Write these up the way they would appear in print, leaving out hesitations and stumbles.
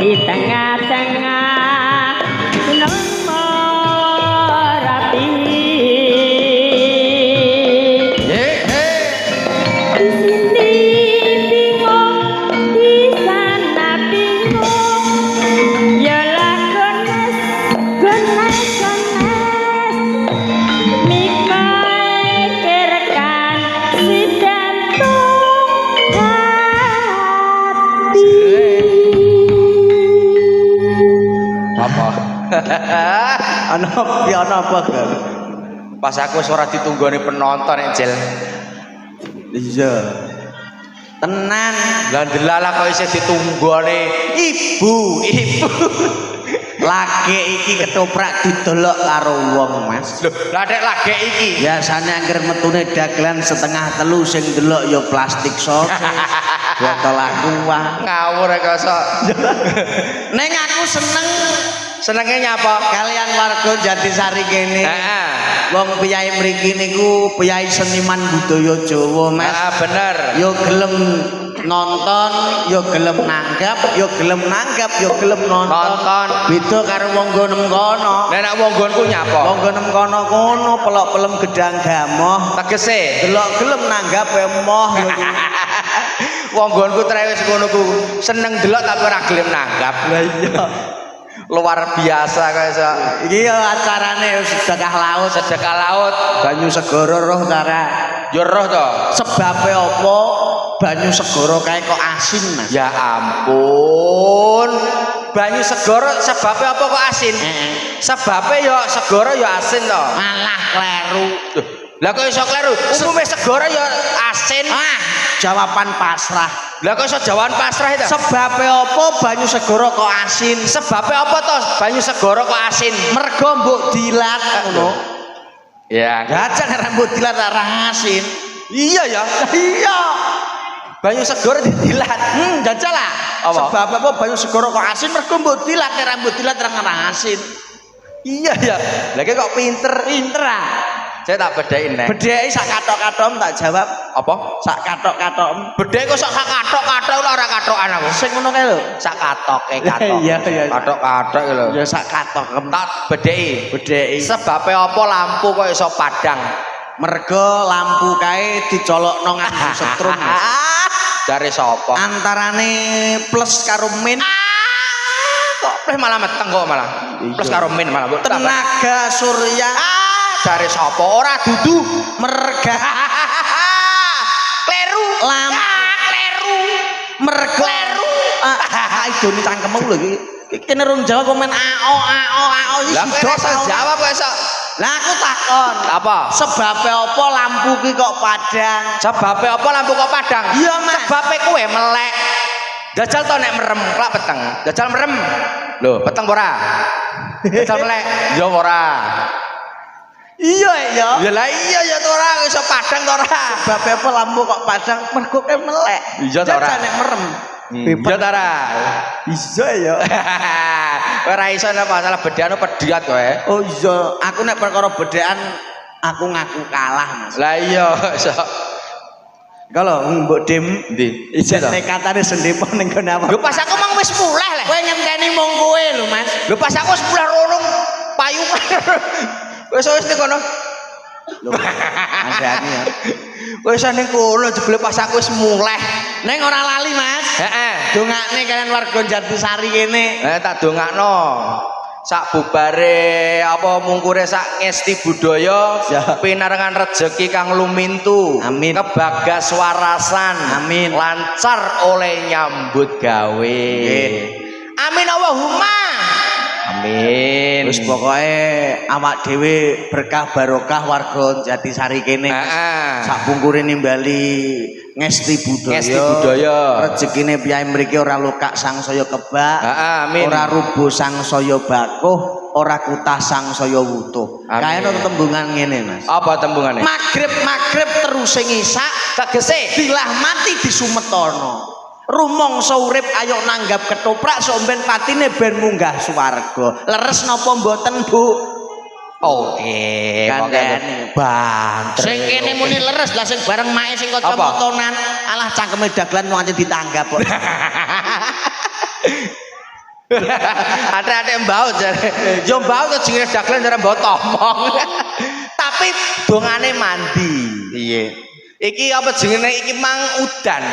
di tengah-tengah gunung Merapi. Di sini bingung, di sana bingung, yalah gones, gones, gones, mikirkan si jantung hati. Apa? Ana apa kan? Pas aku suara ditunggoni penonton Jel. Iya. Tenan. Lah delala kok isih ditunggoni ibu. Lage iki ketoprak didelok karo wong, Mas. Loh, lah nek lage iki Biasane angger metune dagelan setengah telu sing delok ya plastik sosis. Botol aqua. ngawur kok sok. Neng aku Senenge nyapa? kalian warga Jatisari kene. Heeh. Wong piyai mriki niku piyai seniman budaya Jawa, Mas. Heeh, bener. Yo gelem nonton, yo gelem nanggap, yo gelem nanggap, yo gelem nonton. Beda karo wong nggonem kono. Nek nak wong nggonku nyapa? Wong nggonem kono pelok pelem gedang gamoh. Tegese Delok gelem nanggap emoh yo. wong nggonku trewes ngono ku seneng delok tapi ora gelem nanggap. Lah iya. Luar biasa kok iso. Iki yo acarane sedekah laut. Sedekah laut Banyu segara roh tara. yo roh to. Sebabe apa banyu segara kae kok asin, Mas? Ya ampun. Banyu segara sebabnya apa kok asin? Sebabnya ya segara ya asin to. Malah kleru. Loh, lah kok iso kleru? Umume segara ya asin. Jawaban pasrah. Lah kok iso jawaban pasrah itu? Sebabe apa banyu segara kok asin? Sebabnya apa to banyu segara kok asin? Mergo mbok dilat ngono. Ya, Gajah rambut dilat ora asin. iya ya. Iya. Banyu segara didilat. Jajal lah. Apa? Sebab apa banyu segara kok asin mergo mbok dilat rambut dilat ora asin. Iya ya. Lah kok pinter. Pinter ah. Saya tak bedain nek. Bedheki sak kathok-kathok tak jawab. Apa? Sak kathok-kathok. Bedhe kok sak kathok-kathok ora kathokan aku. Sing ngono kae lho. Sak katoke kathok. Iya, iya. Kathok-kathok lho. Ya sak kathok. Tak bedheki. Bedheki. Sebabnya apa lampu kok iso padang? Mergo lampu kae dicolokno nganggo setrum. Dari sapa? Antarane plus karo min. Kok plus malah meteng kok malah. Plus karo min malah. Tenaga surya Dari sapa? Ora dudu. merga Kleru. kleru mergo idone cangkemmu lho iki kene rung jawab komen ao iki Lah kok iso jawab kok iso? lah aku takon Apa? sebabe apa lampu ki kok padang Sebabnya apa lampu kok padang? Iya, Mas. Sebabnya kowe melek. Jajal to nek merem, klak peteng. Jajal merem. Lho, peteng ora? Jajal melek. Ya ora. iya ya Ya lah iya ya to ora iso padang to ora. sebabe apa lampu kok padang mergo ke melek Iya ta ora? Jajal nek merem Ya ta ora. iya ya Ora iso nek masalah bedhane pediat kowe. oh iya aku nek perkara bedhekan aku ngaku kalah Mas Lah iya iso. kalau mbok dem Ndi? ijen nekatane sendepo ning gone apa Lho pas aku mang wis muleh le. kowe ngenteni mong kowe lho Mas Lho pas aku wis muleh rolong payu. Wis ning kono. Andani ya Wis ning kono jebule pas aku wis muleh. neng ora lali Mas Heeh. dongakne kalian warga Jatisari kene Tak dongakno. Sak bubare apa mungkure sak ngesti budaya, Ya. pinarengan rejeki kang lumintu. Amin. Kebagas warasan. Amin. Lancar oleh nyambut gawe. Nggih. Amin Allahumma. Amin. terus pokoknya awak dhewe berkah barokah warga Jatisari kene Heeh. sak pungkure nimbali ngesti budaya Ngesti budaya. rezekine piyai mriki ora lokak sangsaya kebak Heeh, amin. ora rubuh sangsaya bakuh ora kutah sangsaya wutuh Amin. kaya ana tembungan ngene Mas Apa tembungane? magrib terus sing isak Tegese dilah mati disumetono rumangsa urip ayo nanggap ketoprak somben patine ben munggah swarga leres napa mboten Bu Oke, Kandhane. Bang. sing kene muni leres lah sing bareng mae sing kacamatanan alah cangkeme dagelan wong aja ditanggap kok Ate-ate mbaut jare. Yo mbaut kok jenenge dagelan jare mbok tomong. Tapi dongane mandi. Iya. Iki apa jenenge iki mang udan.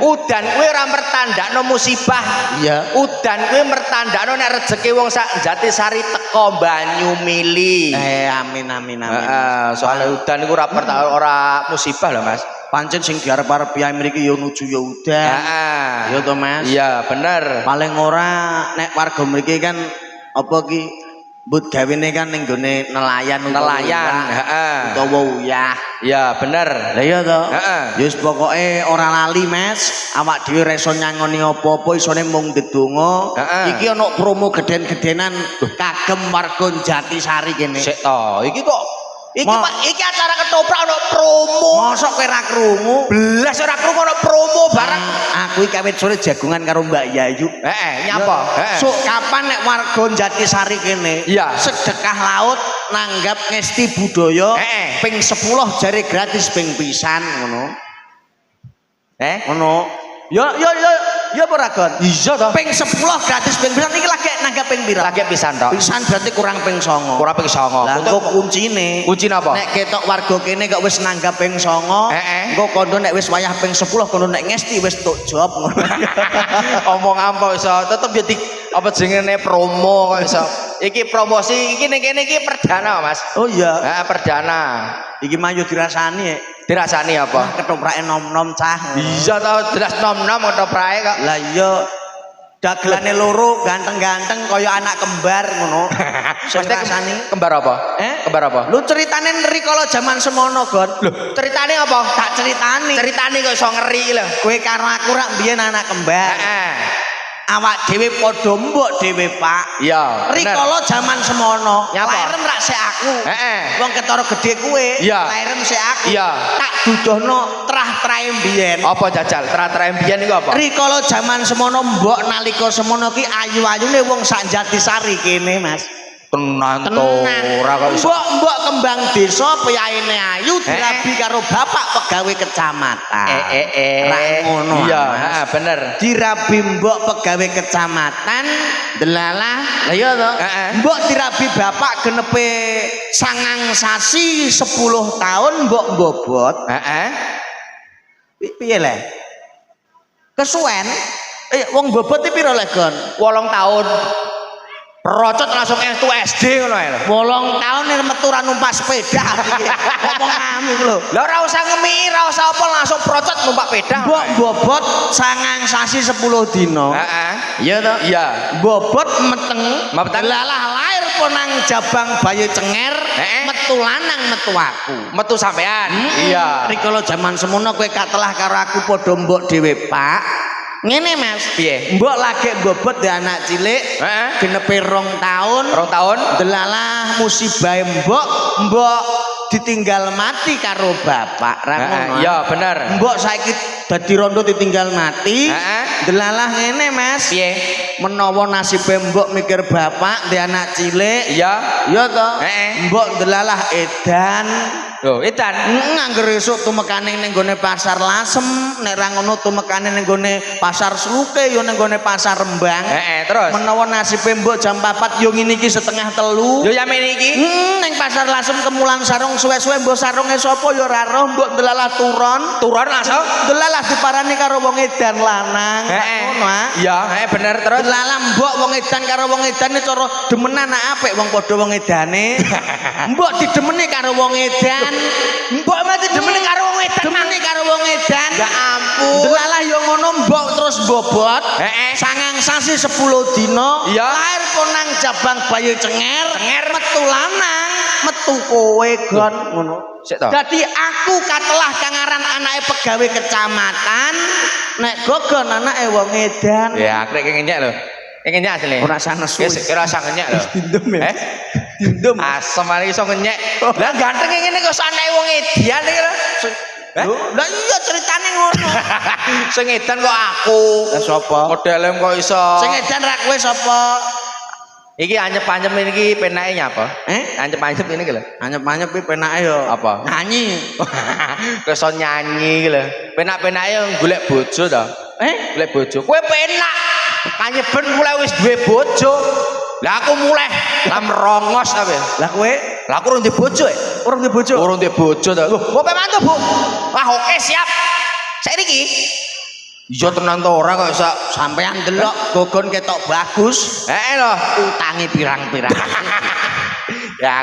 Udan kuwi ora mertandakno musibah. Iya. Udan kuwi mertandakno nek rezeki wong sak Jatisari teko banyu mili. Amin amin amin. Heeh, soalnya udan iku ora musibah lho, Mas. Pancen sing diarep-arep piye mriki yo nuju yo udan. Heeh. Yo to, Mas. Iya, bener. Paling ora nek warga mriki kan apa ki mbut gawene kan ning gone nelayan Heeh. utawa uyah. Iya, bener. Lah iya to. Heeh. Ya wis pokoke ora lali, Mas. Awak dhewe reso nyangoni apa-apa isone mung ndedonga. Heeh. Iki ana promo geden-gedenan kagem warga Jatisari kene. Sik to, iki kok iki acara ketoprak ono promo. Mosok kowe ra krungu? Belas ora krungu ono promo barang. Aku iki kawit sore jagungan karo Mbak Yayu. Nyapa? Sok kapan nek warga Jatisari kene Iya. sedekah laut nanggap ngesti budaya ping 10 jare gratis ping pisan ngono. Ngono. Ya ora Gon? Iya to. Ping 10 gratis ping pisan iki lagi nanggap ping pira? Lagi pisan tok. Pisan berarti kurang ping 9. Kurang ping 9. Lah engko kuncine. Kunci napa? Nek ketok warga kene kok wis nanggap ping 9, engko kondo nek wis wayah ping 10 kondo nek ngesti wis tok job ngono. Omong apa iso tetep ya apa jenenge promo kok iso. Iki promosi iki ning kene iki perdana, Mas. Oh iya. Heeh, perdana. Iki mayu dirasani ya. Dirasani apa? Ketoprake nom-nom cah. Iya tau jelas nom-nom ketoprake kok. Lah iya dagelane loro ganteng-ganteng kaya anak kembar ngono. Sing rasani kembar apa? Kembar apa? Lu ceritane rikala jaman semono, Gon. Lho, ceritane apa? Tak ceritani. Ceritane kok iso ngeri lho. Kowe karo aku rak biyen anak kembar. Awak dhewe padha mbok dhewe, Pak. Iya. Rikala jaman semono, Nyapa? lairem rak sik aku. Heeh. Wong ketara gedhe kuwe, Iya. lairem sik aku. Iya. Tak dudohno trah-trahe mbiyen. Apa jajal? Tra-tra mbiyen iku apa? Rikala jaman semono mbok nalika semono ki ayu-ayune wong sak Jatisari kene, Mas. Tenan to. Ora kok iso. Mbok kembang desa piyaine ayu dirabi karo bapak pegawe kecamatan. Ra ngono. Iya, Mas. heeh, bener. Dirabi mbok pegawe kecamatan delalah. Lah iya to. Mbok dirabi bapak genepe 9 sasi 10 tahun mbok bobot. Heeh. Piye le? Kesuwen. Wong bobot iki pira le, Gon? 8 tahun. Perocot langsung SD ngono ae lho. 8 tahun nek metu ra numpak sepeda iki. Ngomong ngamu lho. Lah ora usah ngemi, ora usah apa langsung procot numpak pedang. Mbok bobot 9 sasi 10 dina. Heeh. Iya to? Iya. Bobot meteng. Meteng. Lalah lair ponang Jabang Bayu Cenger, metu lanang metu aku. Metu sampean. Iya. Rikala jaman semono kowe katelah karo aku padha mbok dhewe, Pak. Ngene, Mas. Piye? Mbok lagi bobot di anak cilik. Genepe 2 tahun. 2 tahun. Delalah musibah mbok ditinggal mati karo bapak. Ra ngono. Iya, bener. Mbok saiki dadi rondo ditinggal mati. Delalah ngene, Mas. Piye? Menawa nasibe mbok mikir bapak di anak cilik. Iya. Iya to? Mbok delalah edan. Lho, edan. Ngangger esuk tumekane ning gone pasar Lasem, nek ra ngono tumekane ning gone pasar Sluke yo ning gone pasar Rembang. Terus. Menawa nasibe mbok jam 4 yo ngene iki 2:30. Yo yamen iki. Ning pasar Lasem kemulang sarung suwe-suwe mbok sarunge sapa yo ora roh, mbok delalah turon. Turon langsung. Delalah diparani karo wong edan lanang. Ngono ah. Iya, bener terus. Delalah mbok wong edan karo wong edane cara demenan apik wong padha wong edane. Mbok didemeni karo wong edan. Mbok mati demene karo wong edan. Demene karo wong edan. Ya ampun. Delalah yo ngono mbok terus bobot. 9 sasi 10 dina. Iya. Lair ponang Jabang Bayu Cenger. Metu lanang, metu kowe Gon ngono. Sik to. Dadi aku katelah kang aran anake pegawe kecamatan, nek gogon anake wong edan. Ya, akrek ngenyek lho. Ngenyek asline. Ora sanes wis. Ora usah ngenyek lho. Dindem ya. Dindem. Asem ari iso ngenyek. Lah ganteng ngene kok sanake wong edian iki lho. Lah iya ceritane ngono. Sing edan kok aku. Lah sapa? Modele kok iso. Sing edan ra kowe sapa? Iki anyep-anyep iki penake nyapa? Anyep-anyep ini iki lho. Anyep-anyep iki penake yo apa? Nyanyi. Kok iso nyanyi iki lho. Penak-penake golek bojo to. Golek bojo. Kowe penak. Kanyeben mulai wis duwe bojo. Lah aku mulai lah merongos tapi. Lah kowe Lah aku urung duwe bojo. urung di bojo. Urung duwe bojo to. Lho, Bapak mantu, Bu. Wah, oke siap. Saiki iya tenan to ora kok sak Sampean delok gogon ketok bagus, lho. utangi pirang-pirang. Ya,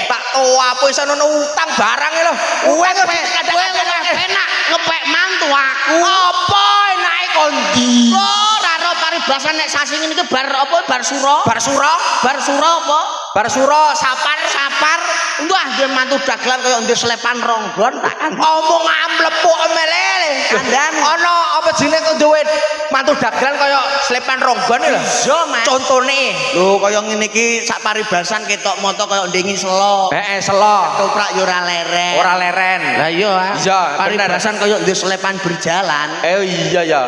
tak tua apa iso ono utang barang lho. Kowe enak ngepek mantu aku. Apa enake kondi? Ora ro paribasan nek sasi ngene iki bar apa bar sura? Bar sura? Bar sura apa? Bar sura sapar Sapar. Wah, dia mantu dagelan kaya ndek selepan ronggon tak kan. omong amlepuk melele. Kandhane. Ana apa jenenge kok duwe mantu dagelan kaya slepan ronggon lho. Iya, Mas. Contone. Lho kaya ngene iki sak paribasan ketok moto kaya ndingi selo. Selo. Ketoprak yo ora leren. Ora leren. Lah iya. Iya, Paribasan kaya ndek selepan berjalan. Iya ya.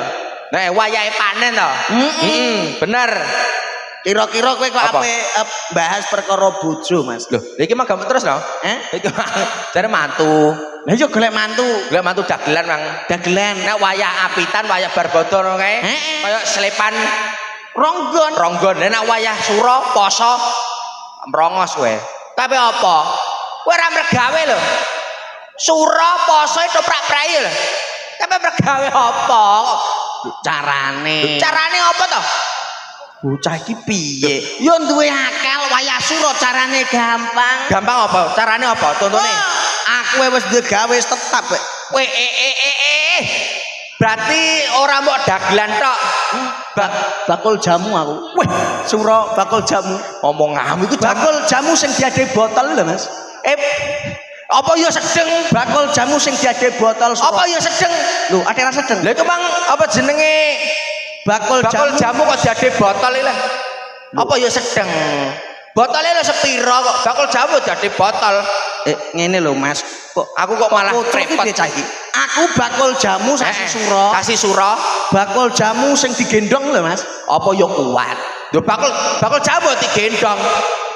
Nek wayahe panen to. Bener. Kira-kira kowe kok Apa? ape bahas perkara bojo, Mas? Loh, iki mah gampang terus lho. Iki jare mantu. Lah yo golek mantu. Golek mantu dagelan Mang. Dagelan. Nek wayah apitan, wayah barbada ngono kae. Kaya slepan Ronggon. ronggon. Nek wayah sura poso merongos kowe. Tapi apa? Kowe ora mergawe lho. Sura poso toprak prai lho. Tapi mergawe apa? Carane. Carane apa to? Bocah iki piye? Yo duwe akal wayah sura carane gampang. Gampang apa? Carane apa? Contone. Aku wis duwe gawe wis tetap. Kowe berarti ora mbok dagelan tok. Bakul jamu aku. Wih, sura bakul jamu. Omong ngamu iku Bakul jamu sing diade botol lho, Mas. Apa ya sedeng? Bakul jamu sing diade botol. Apa ya sedeng? Lho, ate ra sedeng. Lha itu Mang apa jenenge? Bakul Jamu kok diade botol iki lho. Apa ya sedeng? Botolnya lho sepiro kok bakul jamu diade botol. Ngene lho, Mas. Kok Aku kok malah repot. Aku bakul jamu sasi sura. Kasih sura. Bakul jamu sing digendong lho, Mas. Apa ya kuat? Lho bakul jamu digendong.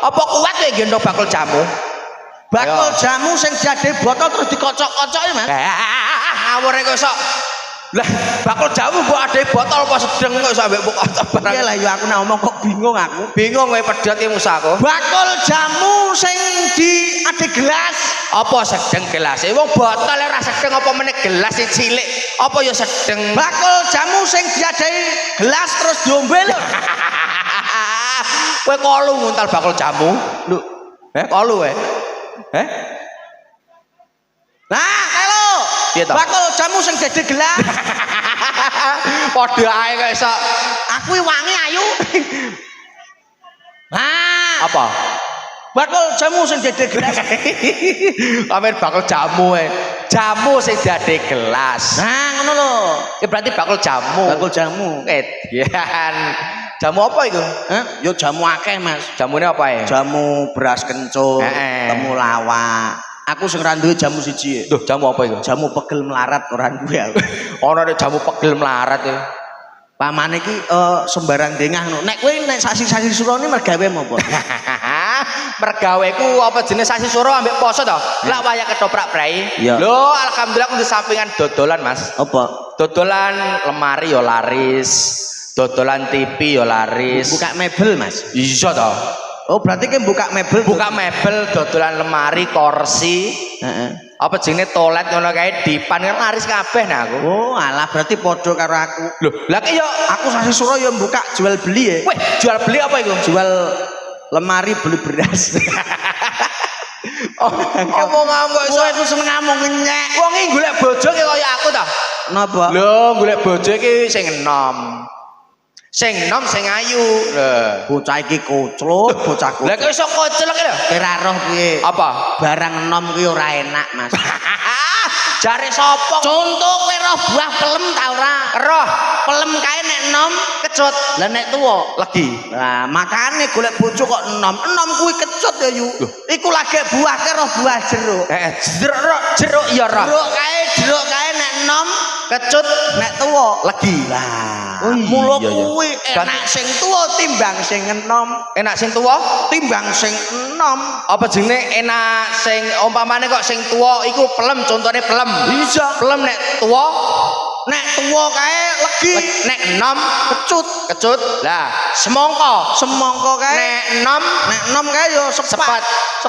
Apa kuat ya gendong bakul jamu? Bakul jamu sing diade botol terus dikocok-kocok ya, Mas. Ngawure kok sok. Lah bakul jamu mbok ade botol apa sedeng kok sampe mbok kocok barang. Iya lah ya aku nek ngomong kok bingung aku. Bingung kowe pedhot ki musaku. Bakul jamu sing diade gelas. Apa sedeng gelas? Wong botol ora sedeng apa meneh gelas sing cilik. Apa ya sedeng? Bakul jamu sing diadai gelas terus diombe lho. Kowe kolu nguntal bakul jamu. Lho. Kolu kowe. Nah, halo. Piye to? Bakul jamu sing diade gelas. Padha ae kok iso. Aku wangi ayu. Apa? Bakul jamu sing diade gelas. Kamen bakul jamu Jamu sing diade gelas. Nah, ngono lho. Iki berarti bakul jamu. Bakul jamu. Edian. Jamu apa itu? Yo jamu akeh, Mas. Jamune apa ya? Jamu beras kencur, temulawak. Aku sing ora duwe jamu siji. Duh, jamu apa itu? Jamu pegel melarat ora duwe aku. Ana jamu pegel melarat ya. Pamane iki sembarang dengah ngono. Nek kowe nek sasi-sasi sura ni mergawe apa? Mergaweku apa jenis sasi sura ambek poso to? Lah wayah ketoprak brai. Iya. Lho, alhamdulillah aku di sampingan dodolan, Mas. Apa? Dodolan lemari ya laris. Dodolan TV ya laris. Buka mebel, Mas. Iya to. Oh, berarti kan buka mebel. Buka mebel, dodolan lemari, kursi. Apa jenenge toilet ngono kae dipan kan laris kabeh nah aku. Oh, alah berarti padha karo aku. Lho, lah ki yo Aku sasi sura yo buka jual beli ya. weh, jual beli apa iku? Jual lemari beli beras. Ngomong kok iso. Kowe ku seneng ngomong nyek. Wong iki golek bojo ki kaya aku ta. Napa? Lho, golek bojo iki sing enom. Sing enom sing ayu. Lho. Bocah iki koclok, bocah Lah kok iso koclek lho? Kira roh piye? Apa? Barang enom kuwi ora enak, Mas. Jare sapa? Contoh kowe roh buah pelem ta ora? Roh, Pelem kae nek enom kecut, lah nek tuwa legi. Lah makane golek bojo kok enom. Enom kuwi kecut ya yu. Iku lagi buah ke roh buah jeruk. Jeruk ya roh. Jeruk kae nek enom Kecut nek tuwa legi. Lah, Oh iya, mula iya. kuwi enak sing tuwa timbang sing enom. Enak sing tuwa, Timbang sing enom. apa jenenge enak sing umpamane kok sing tuwa iku pelem, contone pelem. Bisa. Pelem nek tuwa nek tuwa kae legi. Nek enom Kecut. kecut. Lah, semongko. Semangka kae. Nek enom kae yo sepet.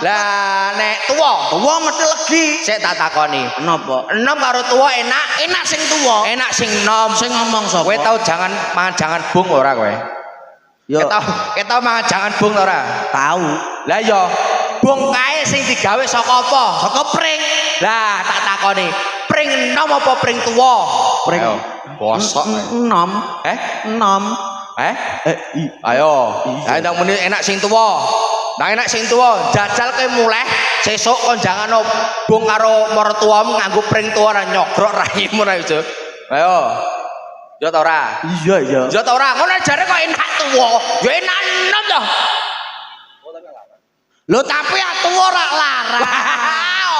Lah, nek tuwa. Tuwa mesti legi. Sik tak takoni. Napa? Enom karo tuwa enak. Enak sing tuwa. Enak sing enom. Sing ngomong sapa? Kowe tau mangan jangan bung ora kowe? Yo Kowe tau mangan jangan bung ora? tahu. Lah iya, bung kae sing digawe saka apa? Saka pring. Lah, tak takoni. Pring enom apa pring tuwa? Pring. Ayo, bosok. Enom. Enom. Ayo. Lah ndang muni enak sing tuwa. Nah enak sing tuwa, jajal kowe muleh sesuk kon jangan bung karo mertuamu nganggo pring tuwa ra nyogrok raimu ra ijo. Ayo. Yo ta ora? Iya iya. Yo ta ora? Ngono jare kok enak tuwa. Yo enak enom to. Lho tapi tuwa ora larang.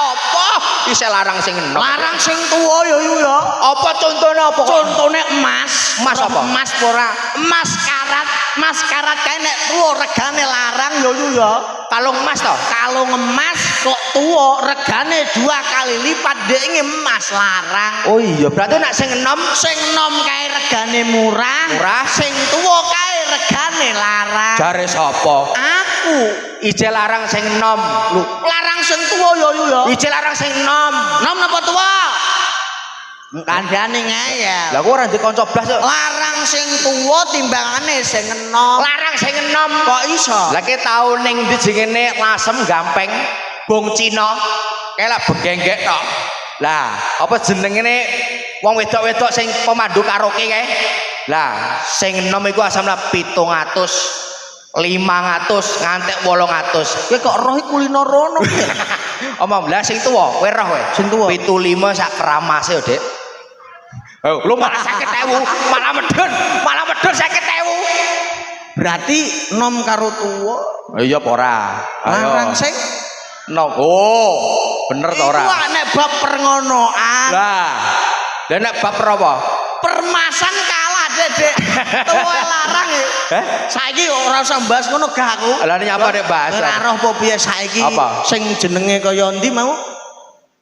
Apa? Isih larang sing enom. Larang sing tuwa yo ya. Apa contone apa? Contone emas. Emas apa? Emas ora. Emas karat. Mas karat kae nek tuwa regane larang yo ya. Kalung emas to? Kalung emas kok tuwa regane 2 kali lipat dek emas larang. Oh iya, berarti nek sing enom kae regane murah. Sing tuwa kae regane larang. jare sapa? Aku Ije larang sing enom. Lho, larang sing tuwa yo ya. ije larang sing enom. Nom napa tuwa? Kandhane ngeyel. Lah kok ora ndek kanca blas kok. Larang sing tuwa timbangane sing enom. Larang sing enom. Kok iso? Lah ki tau ning ndi jenenge Lasem Gampeng, Bung Cina. Kae lak begenggek tok. Lah, apa jenengene wong wedok-wedok sing pemandu karaoke kae? Lah, sing enom iku asamnya 700. 500 ngantek 800. Kowe kok roh kulino rono. Omong lah sing tuwa, kowe roh kowe. Sing tuwa. 75 sak keramase yo, Dik. Oh, lu malah 50.000, malah medun 50.000. Berarti nom karo tuwa. Iya apa ora? Larang sing nom. Oh, bener ta ora? Iku nek bab perngonoan. Lah. Lah nek bab apa? Permasan kalah, Dek. Tuwa larang e. Saiki ora usah bahas ngono gak aku. Lah nyapa Dek bahas? Ora roh apa piye saiki Apa? sing jenenge kaya ndi mau?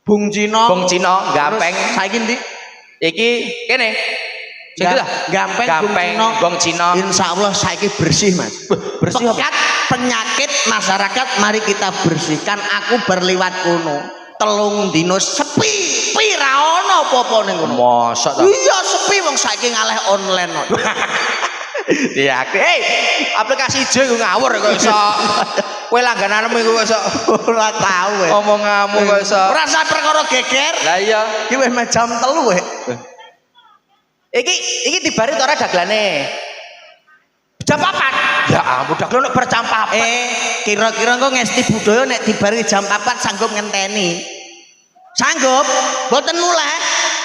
Bung Cina. Bung Cina Gampeng. Terus saiki ndi? Iki kene. Sing lah. Gampeng Bung Cina. Insyaallah saiki bersih, Mas. Bersih apa? Penyakit masyarakat mari kita bersihkan. Aku berliwat kono. Telung dino sepi. Ra ono apa-apa ning kono. Mosok ta? Iya sepi wong saiki ngalih online kok. Iya, aplikasi ijo iku ngawur kok iso. Kowe langgananmu iku kok iso Ora tau e. omonganmu kok iso. Ora usah perkara geger. Lah iya. Iki wis jam 3 e. Iki dibari ora daglane. Jam 4. Ya ampun daglane berjam 4. Kira-kira engko ngesti budaya nek dibari jam 4 sanggup ngenteni. Sanggup? Mboten mulai.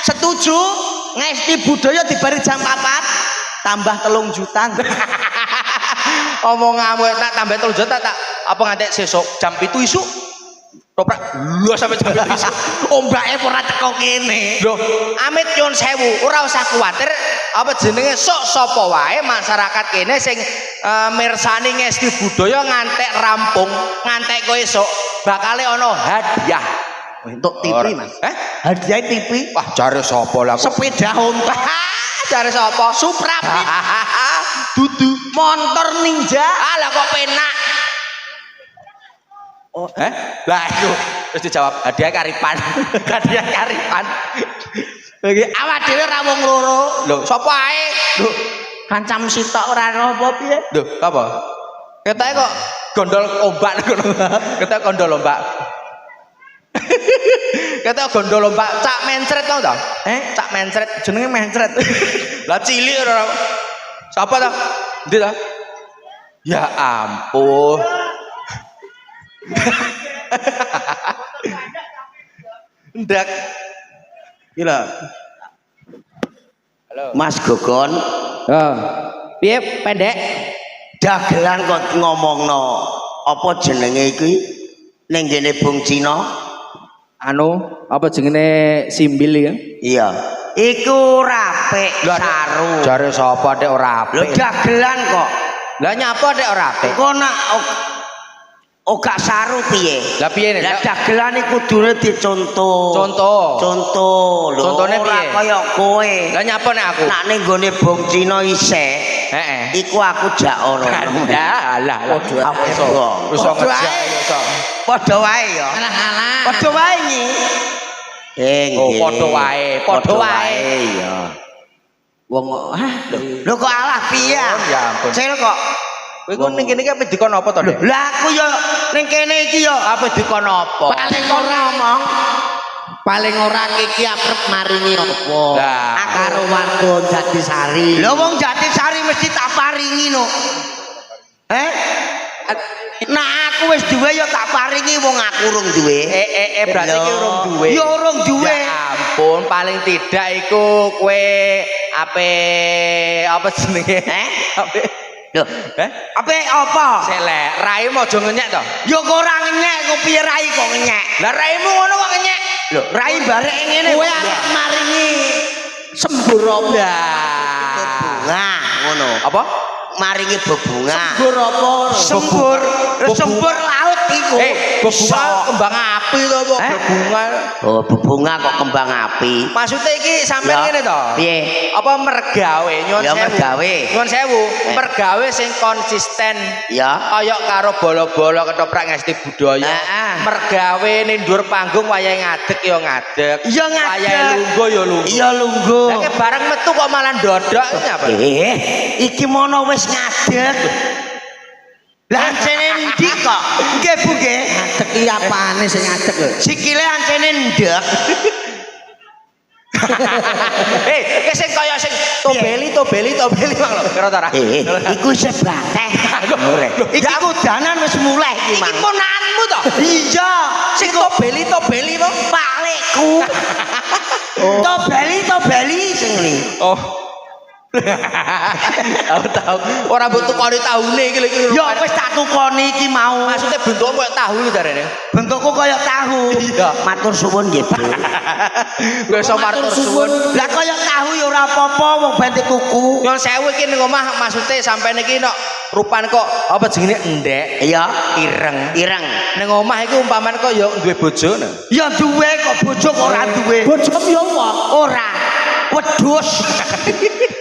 Setuju? Ngesti budaya dibari jam 4 tambah 3 juta. Omonganmu tak tambah 3 juta tak apa ngantek sesuk jam 7 isuk. Toprak lho sampai jam 7 isuk. Ombake ora teko kene. Lho, amit nyun sewu, ora usah kuwatir apa jenenge sok sapa wae masyarakat kene sing mirsani ngesti budaya ngantek rampung, ngantek kowe esuk bakale ana hadiah. Untuk TV, Mas. Hadiah TV. Wah, jare sapa lah? Sepeda Honda. Jare sapa? Suprapit. Dudu Motor Ninja. Lah kok penak. Oh, lah itu terus dijawab hadiah karipan. Hadiah karipan. Iki awak dhewe ra wong loro. Lho, sapa ae? Lho, kancam sitok ora ro apa piye? Lho, apa? Ketoke kok gondol ombak ngono. Ketoke gondol ombak. Ketoke gondol ombak cak mencret tau ta? Cak mencret Jenenge mencret. Lah cilik ora. Sapa ta? Ndi ta? Ya ampun. Ndak. Gila. Halo. Mas Gogon. Piye pendek? Dagelan kok ngomongno apa jenenge iki ning kene Bung Cina? Anu, apa jenenge simbil ya? Iya. Iku rapik saru. Jare sapa Dek ora apik? Lho dagelan kok. Lah nyapa Dek ora apik? Kok nak gak saru piye? Lah piye nek? Lah dagelan iku kudune dicontoh. Contoh. Contoh lho. Contone ora piye? kaya kowe. Lah nyapa nek aku? Nak ning gone bong Cina isih. Heeh. Iku aku jak ora. Ya alah lah. Apa iso? Iso ngejak iso. Padha wae ya. Alah-alah. Padha wae nyi. Oh, padha wae, padha wae. Ya. Wong lho kok alah piye? Ya ampun. Cil kok. Kowe kok ning kene iki apa dikon apa to, Dek? Lah aku ya ning kene iki ya Apa dikon apa? Paling ora ngomong. Paling ora iki akrep maringi apa? Lah. Karo warga Jatisari. lho wong Jatisari mesti tak paringi no. Nah aku wis duwe ya tak paringi wong aku urung duwe. Berarti iki urung duwe. Ya urung duwe. Ya ampun, paling tidak iku kowe apa jenenge? Ape? Lho, apa apa? Sik lek, raimu aja ngenyek to. Ya kok ora ngenyek kok piye rai kok ngenyek. Lah raimu ngono kok ngenyek. Lho, rai barek ngene. Kowe arep maringi sembur apa? Bunga ngono. Apa? Maringi bebunga. Sembur apa? Sembur. Sembur laut iku. Bebunga kembang api to kok bebunga. Oh, bebunga kok kembang api. Maksudnya iki sampean Ya. ngene to? Piye? Apa mergawe nyuwun Ya, sewu. mergawe. Nyuwun sewu, mergawe sing konsisten. Ya. Kaya karo bola-bola ketoprak ngesti budaya. Heeh. Mergawe ning dhuwur panggung wayahe ngadeg ya ngadeg. Ya ngadeg. Wayahe lungguh ya lungguh. Iya lungguh. Lah nek bareng metu kok malah ndodok iki apa? Iki mono wis ngadeg. Lah ancene ndi kok? Nggih Bu nggih. Ngadeg iki apane sing ngadeg lho? Sikile ancene ndek. Ki sing kaya sing tobeli mang lho. Kira ta ra? Iku sebateh. Iki kudanan wis mulai iki, Iki Mang. ponanmu to? Iya, Sing tobeli mau? paklikku. Tobeli sing ngene. Oh. Tahu. Ora mbok tukoni tahune iki lho. Ya wis tak tukoni iki mau. Maksudnya bentukmu koyo tahu lho jarene. Bentukku kaya tahu. Iya. Matur suwun nggih, Bu. Kowe iso matur suwun. Lah kaya tahu ya ora apa-apa wong bente tuku. Nyuwun sewu iki ning omah maksudnya sampean iki nek rupan kok apa jenenge endek, Iya, ireng. Ning omah iku umpaman kok ya duwe bojo. ya duwe kok bojo kok ora duwe. Bojo yo wong. Ora. Wedhus.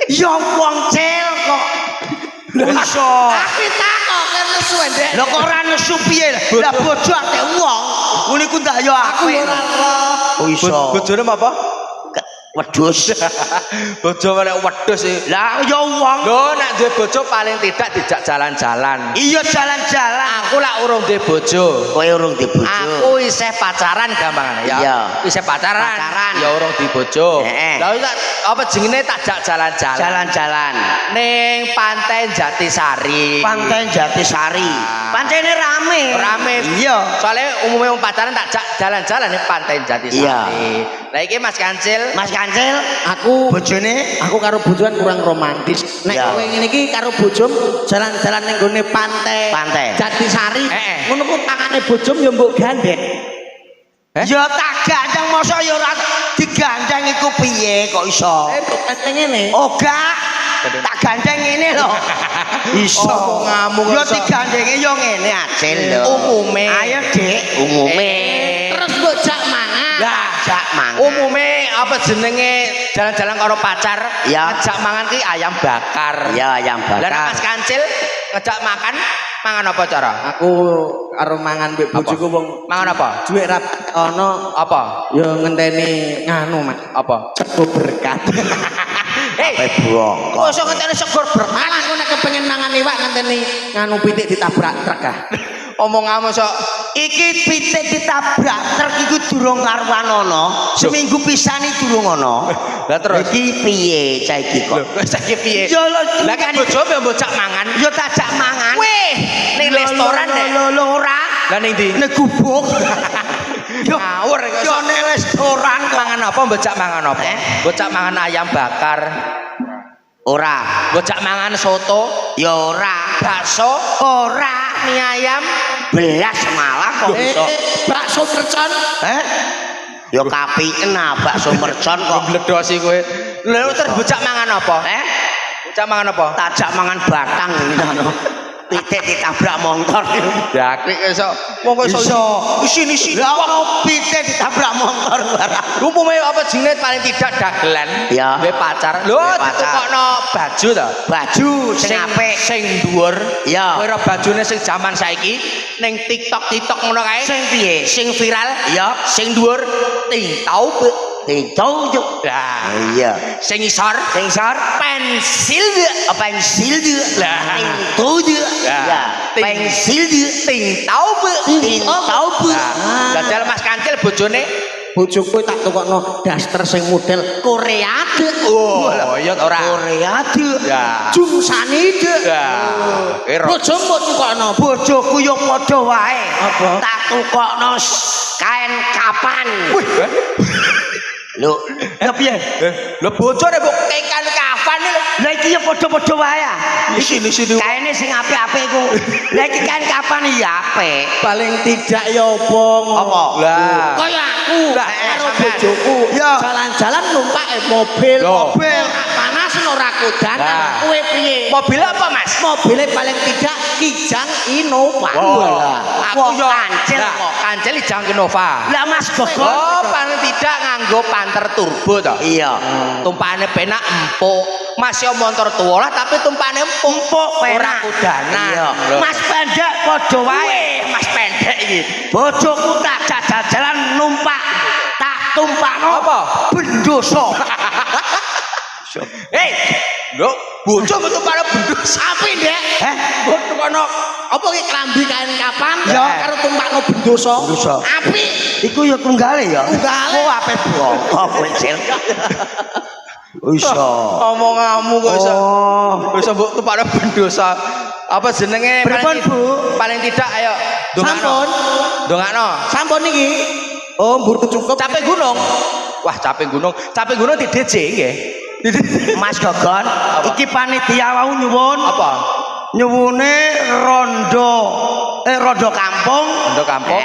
Ya wong cel kok. Iso. Aku takok kan nesu ndek. Lah kok ora nesu piye? Lah bojo ate wong. Ngene ku ndak ya Aku apik. ora roh. Oh iso. Bojone apa? Wedhus. Bojo meneh wedhus iki. Lah ya wong. Lho nek duwe bojo paling tidak dijak jalan-jalan. Iya jalan-jalan. Aku lak urung duwe bojo. Kowe urung di bojo. Aku isih pacaran gampangane ya. Iya. Isih pacaran. Ya urung di bojo. Heeh. Lah iki apa jenenge tajak jalan-jalan. Jalan-jalan. Ning Pantai Jatisari. Pantai Jatisari. Pantene rame. Rame. Iya. Soalnya umumnya wong pacaran tajak jalan-jalan ning Pantai Jatisari. Iya. Lah iki Mas Kancil, Mas Kancil, Aku bojone aku karo bojoan kurang romantis. Nek Ya. kowe ngene iki karo bojom jalan-jalan ning gone pantai. Pantai. Jatisari. Heeh. Ngono ku tangane bojom ya mbok gandeng. ya tak gandeng masa ya ora digandeng iku piye kok iso? Mbok gandeng ngene. Oh gak. Tak gandeng ngene lho. Iso. Oh, ngamuk Ya iso. digandenge ya ngene Acil lho. Umume. Ayo Dik, umume. Terus mbok jak mangan. Lah, Jak mangan. umume apa jenenge jalan-jalan karo pacar, Ya. ngejak mangan ki ayam bakar. Ya ayam Lah nek bakar. Mas Kancil ngejak makan, mangan apa cara? Aku karo mangan mbek bojoku wong Mangan apa? duwe rap ana Apa? ya ngenteni nganu Mas. Apa? Sego berkat. Ape brok. Kok iso ngenteni segor berkat? Malah aku nek kepengin mangan iwak ngenteni nganu pitik ditabrak truk ah. Omong-omong sok Iki pitik ditabrak truk iku durung karuan ana. Seminggu pisan iki durung ana. Lah terus Iki piye cah iki kok? lho saiki piye? Ya lho, Lah kan bojomu mbok jak mangan. Ya tajak mangan. Weh, ning restoran deh. Lho ora. Lah ning ndi? Nek gubuk. Yo Ngawur kok. yo nek restoran kok. Mangan apa? Mbocak mangan apa? Mbocak mangan ayam bakar. Ora. Mbocak mangan soto, Ya ora. bakso, Ora. mie ayam. Belas malah kok iso. Bakso mercon. Yo kapiken bakso mercon kok. Bledosi kowe. Lha terus bocak mangan apa? Bocak mangan apa? Tajak mangan batang ngono. pitik ditabrak motor. Daklik iso. Monggo iso. Sini. Lah ono pitik ditabrak motor barang. Umpume apa jenenge paling tidak dagelan. Ya. Duwe pacar. Lho, ditukokno baju to. Baju sing apik, Sing dhuwur. Ya. Kowe ora bajune sing jaman saiki ning TikTok ngono kae. sing piye? Sing viral. Ya. Sing dhuwur ting tau be. Tau yo. Lah, Iya. sing isor Sing sar pensil pensil dia. Lah. Tuh dia. Ya. Ya. Pensil dia. ting tau be. Tau bu. Dadal Mas Kancil bojone Bojoku tak tukokno daster sing model Korea dek. oh ya ora. Korea dia. Ya. Jungsane dek. Ya. Bojomu tukokno. Bojoku yo padha wae. Apa? Tak tukokno kain kapan. Lho, ya piye? Lho bojone mbok tekan kafan lho. Lah iki ya padha-padha wae ah. Sini. Kaine sing apik-apik iku. Lah iki kain kapan ya apik. Paling tidak ya apa? Apa? Lah. Kaya aku Lah, karo sampean. bojoku Ya. jalan-jalan numpak mobil. Loh. Mobil panas ora kodanan. Lah. Kowe piye? Mobil apa, Mas? Mobilnya paling tidak Kijang Innova. Aku yo Kancil Lah, kok. Kancil Kijang Innova. Lah Mas Gogo. Oh, paling tidak nganggo panter turbo to. Iya. Tumpakane penak empuk. Mas yo motor tuwa lah tapi tumpakane empuk ora kudanan. Iya. Lho. Mas pendek padha wae. Weh, Mas pendek iki. Bojoku tak jalan numpak. Tak tumpakno Apa? bendoso. Hei, lho, bojo metu karo bendus. Api Dek. Mbok tukono apa ki klambi kain kapan Ya. karo tumpakno bendoso. Bendoso. Api. Iku ya tunggale ya. Tunggale. Oh ape bongko pencil. Iso. Omonganmu kok iso. Oh. Iso mbok tumpakno bendosa. Apa jenenge? Pripun, Bu? Paling tidak ayo Sampun. Dongakno. Sampun iki. Oh, mburu cukup. Capek gunung. Wah, capek gunung. Capek gunung di DJ nggih. Mas Gogon, iki panitia wau nyuwun. Apa? Nyuwune rondo kampung. Rondo kampung.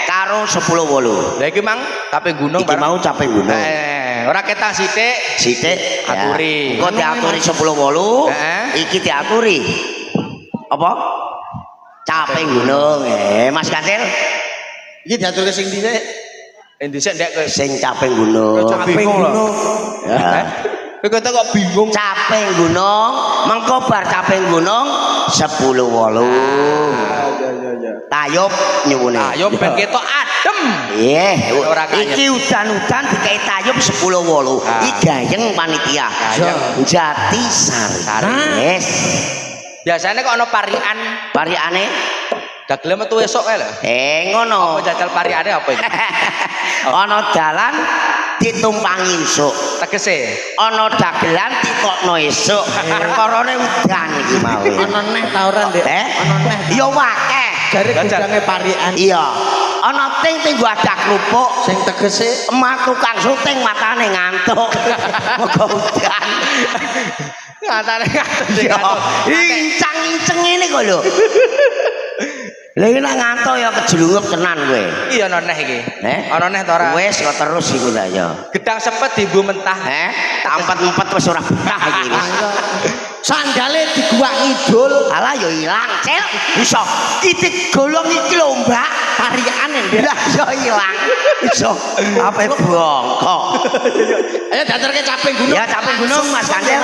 Karo 10.8. Lah iki mang capek gunung Iki mau capek gunung. ora ketang sithik. Sithik Aturi. Kok diaturi 10.8. Heeh. Iki diaturi. Apa? Capek gunung. Mas Kancil, Iki diaturke sing dhisik. Dhisik ndek kowe. sing capek gunung. Capek gunung. Ya. Kowe kok bingung. Capek gunung, mengko bar capek gunung 10.8. Tayub nyuwune. Ayo ben ketok adem. Nggih, Ora kaya. iki udan-udan dikai tayub 10.8. Iki gayeng panitia. Gayeng. Jati Sari. Yes. Biasanya kok ana parian, Pariane dagel metu esuk kae lho. ngono. Apa jajal pariane apa iki? Ana dalan ditumpangi esuk. Tegese. Ana dagelan ditokno esuk. Perkarane udan iki mau. Ana neh ta ora, Dek? Ana neh. Ya wakeh. Jare Jajal. gudange parian Iya. Ana ting gua ada kerupuk. sing tegese Emak tukang syuting matane ngantuk. Moga udan. Ngatane Ya, incang-inceng ngene kok lho. Lah iki nek ngantuk ya kejlungup tenan kowe. Iya ana neh iki. Ana neh to ora? Wis kok terus iku lah ya. Gedang sepet dibu mentah. Tak empet-empet wis ora betah iki wis. sandale diguak ngidul Alah ya ilang, Cil. Iso titik golong iki lho, Mbak. pariane Dek. Lah ya ilang. Iso ape bongkok. Ayo diaturke caping gunung. Ya capek gunung Mas Kancil.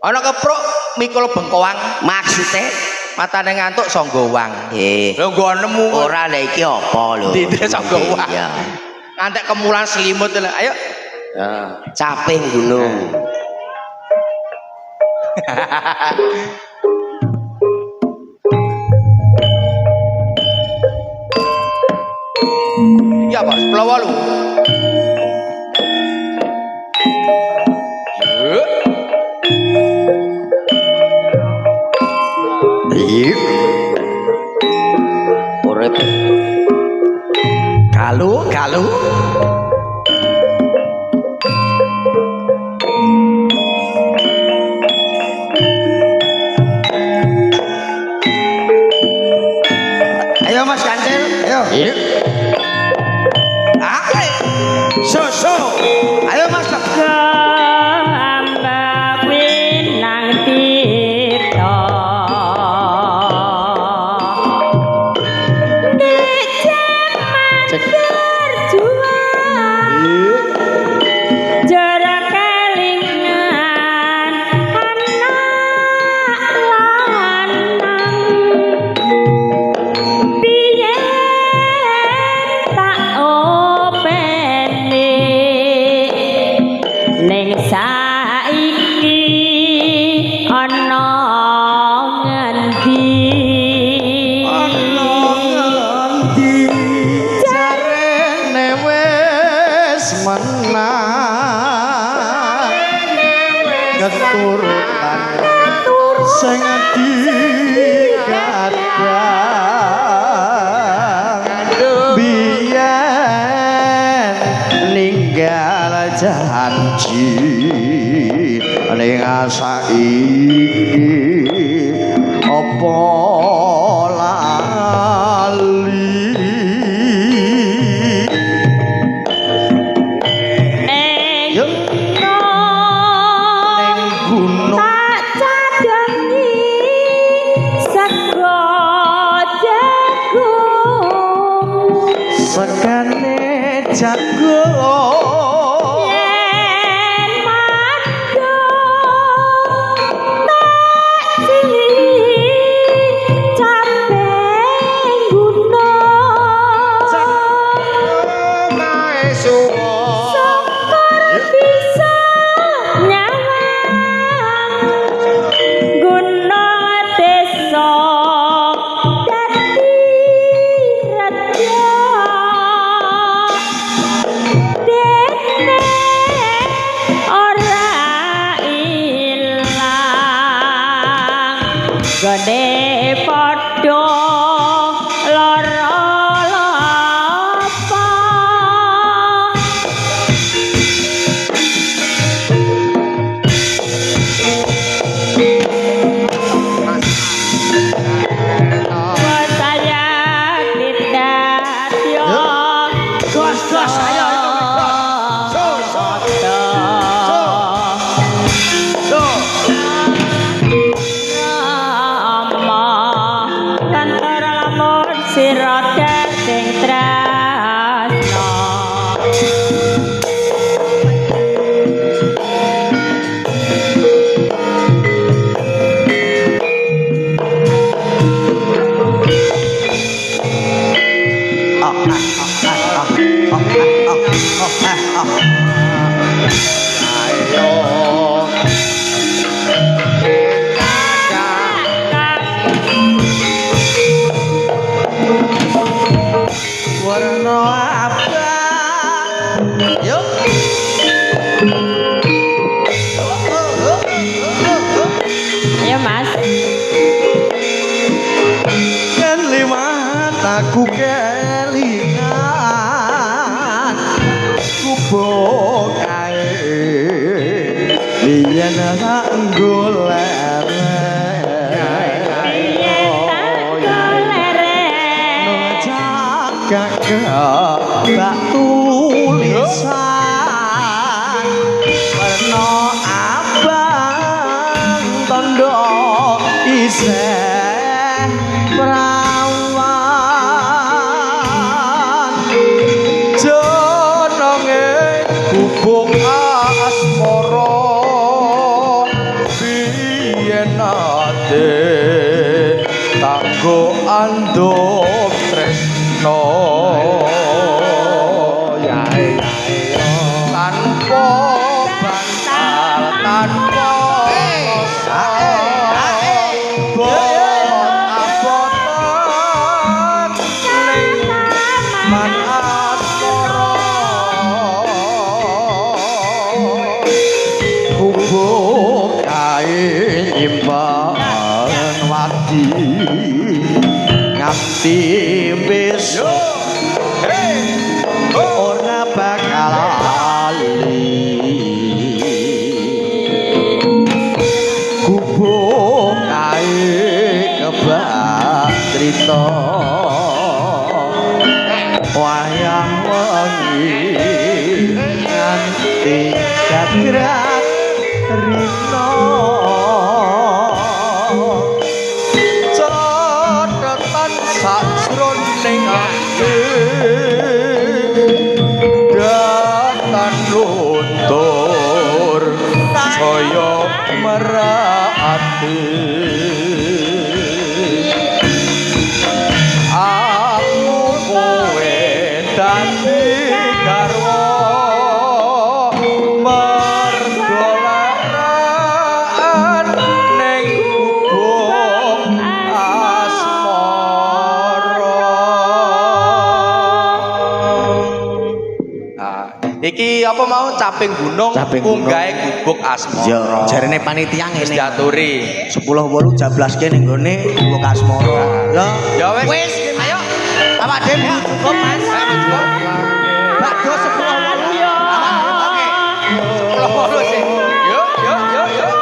Ana kepruk mikul bengkoang, Maksude matane ngantuk songgowang. nggih. Lho nggo nemu Ora lha iki apa lho? Dite songgowang. Iya. ngantek kemulan selimut lho. Ayo. Ya, caping gunung. Iki apa? 10.8. Iya. Urip. Galu. Ayo Mas Kancil, ayo. Iya. So. Ayo Mas. Gambak winang tita sing dikadang biyen ninggal janji ning saiki apa lali sekane jagung yen madho tak cilik cabe guna kae suwo syukur bisa nyawang guna desa dadi raja dene ora ilang gede padha lara lapa sayang tidak yo gas ayo Siroda sing tresno warna abang yuk ayo mas kan lima taku kelingan kubuk kae biyen tak golek gagak bak tulisan warna abang tondo isih prawan jenenge gubuk asmara biyen ate kanggo andhok tresno tanpa bantal tanpa abotan man asmara kubuk kae nyimpen wadi nganti besok ora bakal lali kubuk kae kebak crita wayang wengi nganti kadrat rino catetan sajroning ati datan luntur saya merati aku kowe dadi garwa mergolakan ning gubuk asmara Iki apa mau caping gunung Caping gunung. munggahe gubuk asmara. Ya, jarene panitia wis ngene. diaturi. 10-8 jablaske ning gone Gubuk Asmara. Ya. Ya wis. Wis, ayo. Awak dhewe cukup, Mas. Bakdo 10-8. Awak dhewe. Loro sih. Yuk, yuk, yuk, yuk.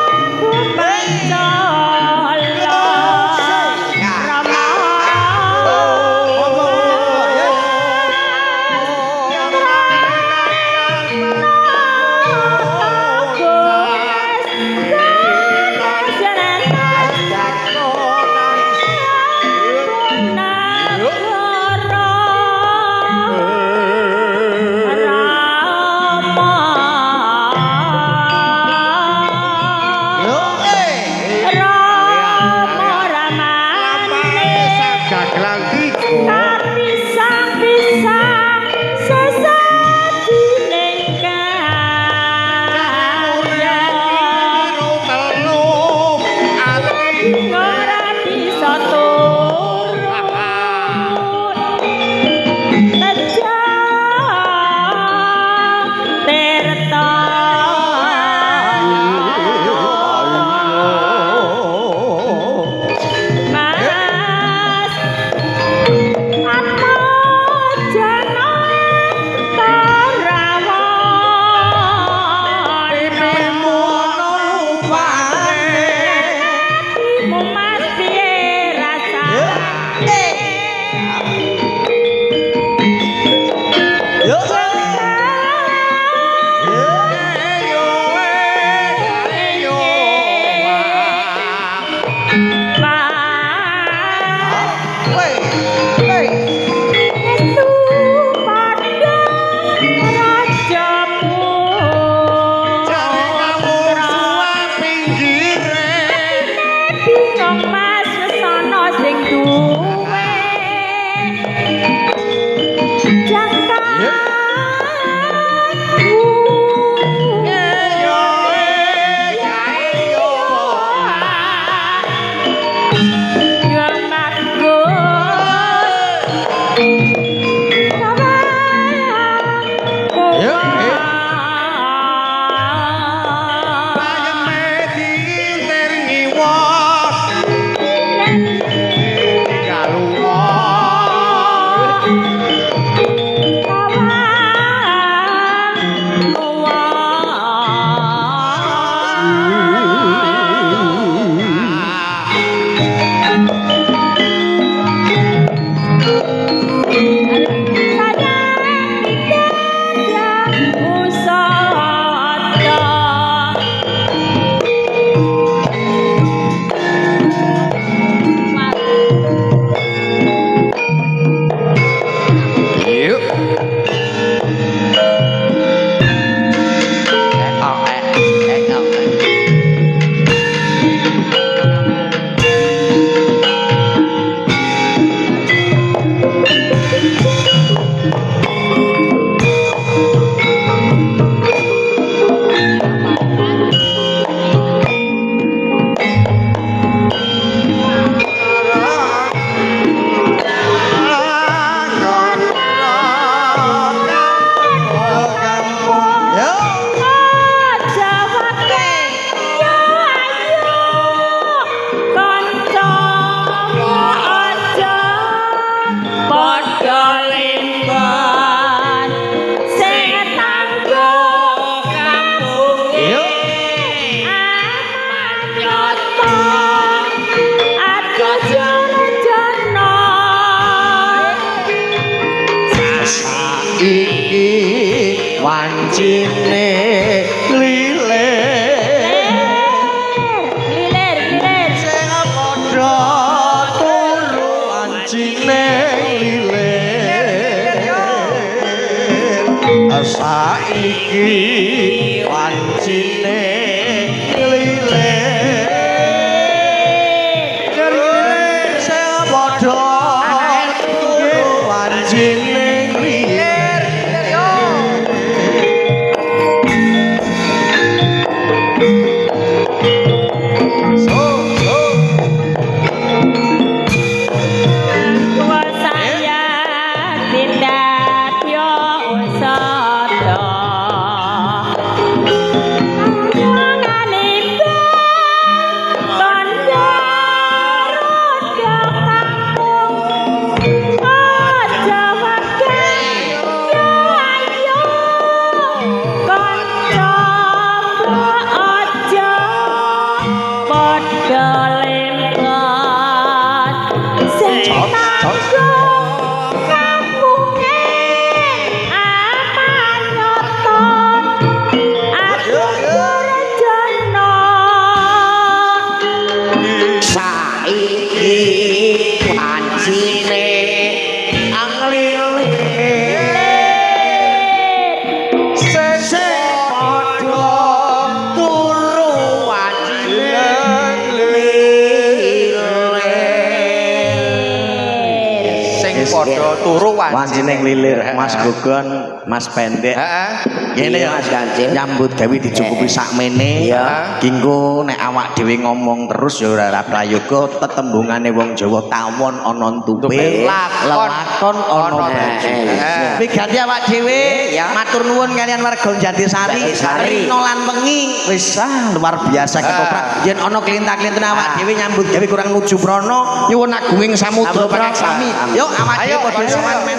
Saiki wancine lile sing padha wancine lile Tua saya tidak yo usada kampunge amanyoton aku rejana saiki pancine anglilir sing padha turu wajine Sing padha turu Wancine nglilir Mas Gogon, Mas Pendek. Heeh. Kene Iya, Mas Kancil. nyambut gawe dicukupi sakmene. Iya. Kinggo nek awak dhewe ngomong terus ya ora prayoga tetembungane wong Jawa tawon ana ntupe, lelakon ana bajine. Kuwi ganti awak dhewe matur nuwun kalian warga Jatisari, rino lan wengi wis luar biasa ketoprak. Yen ana kelintak-kelinten awak dhewe nyambut gawe kurang nuju prana nyuwun agunging samudra pangak sami. Yuk awak dhewe padha sowan men.